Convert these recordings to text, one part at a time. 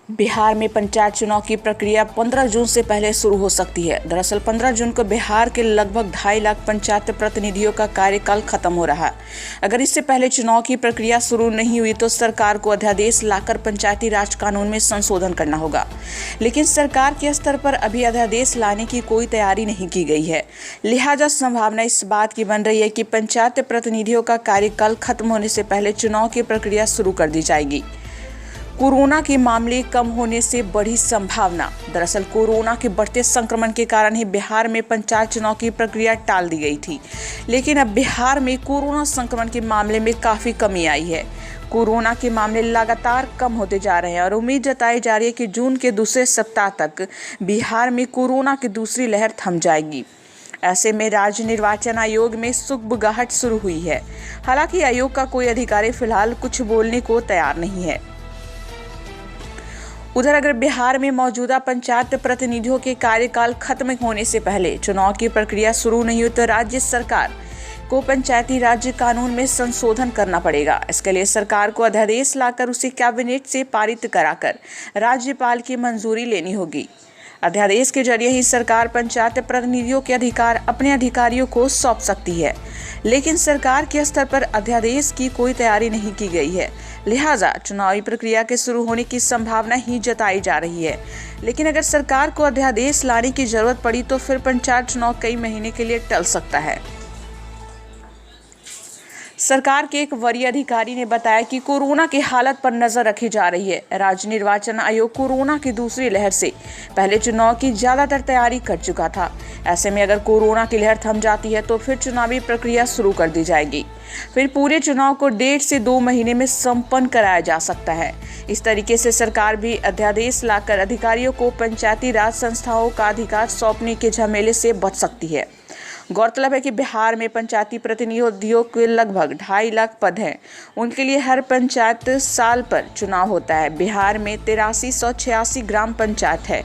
बिहार में पंचायत चुनाव की प्रक्रिया 15 जून से पहले शुरू हो सकती है। दरअसल 15 जून को बिहार के लगभग 2.5 लाख पंचायत प्रतिनिधियों का कार्यकाल खत्म हो रहा है। अगर इससे पहले चुनाव की प्रक्रिया शुरू नहीं हुई तो सरकार को अध्यादेश लाकर पंचायती राज कानून में संशोधन करना होगा, लेकिन सरकार के स्तर पर अभी अध्यादेश लाने की कोई तैयारी नहीं की गई है। लिहाजा संभावना इस बात की बन रही है कि पंचायत प्रतिनिधियों का कार्यकाल खत्म होने से पहले चुनाव की प्रक्रिया शुरू कर दी जाएगी। कोरोना के मामले कम होने से बढ़ी संभावना। दरअसल कोरोना के बढ़ते संक्रमण के कारण ही बिहार में पंचायत चुनाव की प्रक्रिया टाल दी गई थी, लेकिन अब बिहार में कोरोना संक्रमण के मामले में काफ़ी कमी आई है। कोरोना के मामले लगातार कम होते जा रहे हैं और उम्मीद जताई जा रही है कि जून के दूसरे सप्ताह तक बिहार में कोरोना की दूसरी लहर थम जाएगी। ऐसे में राज्य निर्वाचन आयोग में सुगबुगाहट शुरू हुई है। हालांकि आयोग का कोई अधिकारी फिलहाल कुछ बोलने को तैयार नहीं है। उधर अगर बिहार में मौजूदा पंचायत प्रतिनिधियों के कार्यकाल खत्म होने से पहले चुनाव की प्रक्रिया शुरू नहीं हुई तो राज्य सरकार को पंचायती राज कानून में संशोधन करना पड़ेगा। इसके लिए सरकार को अध्यादेश लाकर उसे कैबिनेट से पारित कराकर राज्यपाल की मंजूरी लेनी होगी। अध्यादेश के जरिए ही सरकार पंचायत प्रतिनिधियों के अधिकार अपने अधिकारियों को सौंप सकती है, लेकिन सरकार के स्तर पर अध्यादेश की कोई तैयारी नहीं की गई है। लिहाजा चुनावी प्रक्रिया के शुरू होने की संभावना ही जताई जा रही है, लेकिन अगर सरकार को अध्यादेश लाने की जरूरत पड़ी तो फिर पंचायत चुनाव कई महीने के लिए टल सकता है। सरकार के एक वरीय अधिकारी ने बताया कि कोरोना की हालत पर नजर रखी जा रही है। राज्य निर्वाचन आयोग कोरोना की दूसरी लहर से पहले चुनाव की ज्यादातर तैयारी कर चुका था। ऐसे में अगर कोरोना की लहर थम जाती है तो फिर चुनावी प्रक्रिया शुरू कर दी जाएगी। फिर पूरे चुनाव को 1.5 से 2 महीने में संपन्न कराया जा सकता है। इस तरीके से सरकार भी अध्यादेश लाकर अधिकारियों को पंचायती राज संस्थाओं का अधिकार सौंपने के झमेले से बच सकती है। गौरतलब है कि बिहार में पंचायती प्रतिनिधियों के लगभग 2.5 लाख पद हैं। उनके लिए हर पंचायत साल पर चुनाव होता है। बिहार में 8386 ग्राम पंचायत है।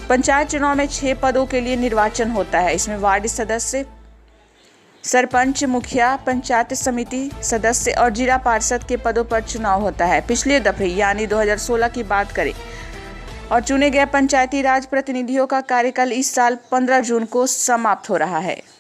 पंचायत चुनाव में 6 पदों के लिए निर्वाचन होता है। इसमें वार्ड सदस्य, सरपंच, मुखिया, पंचायत समिति सदस्य और जिला पार्षद के पदों पर चुनाव होता है। पिछले दफे यानी 2016 की बात करें और चुने गए पंचायती राज प्रतिनिधियों का कार्यकाल इस साल 15 जून को समाप्त हो रहा है।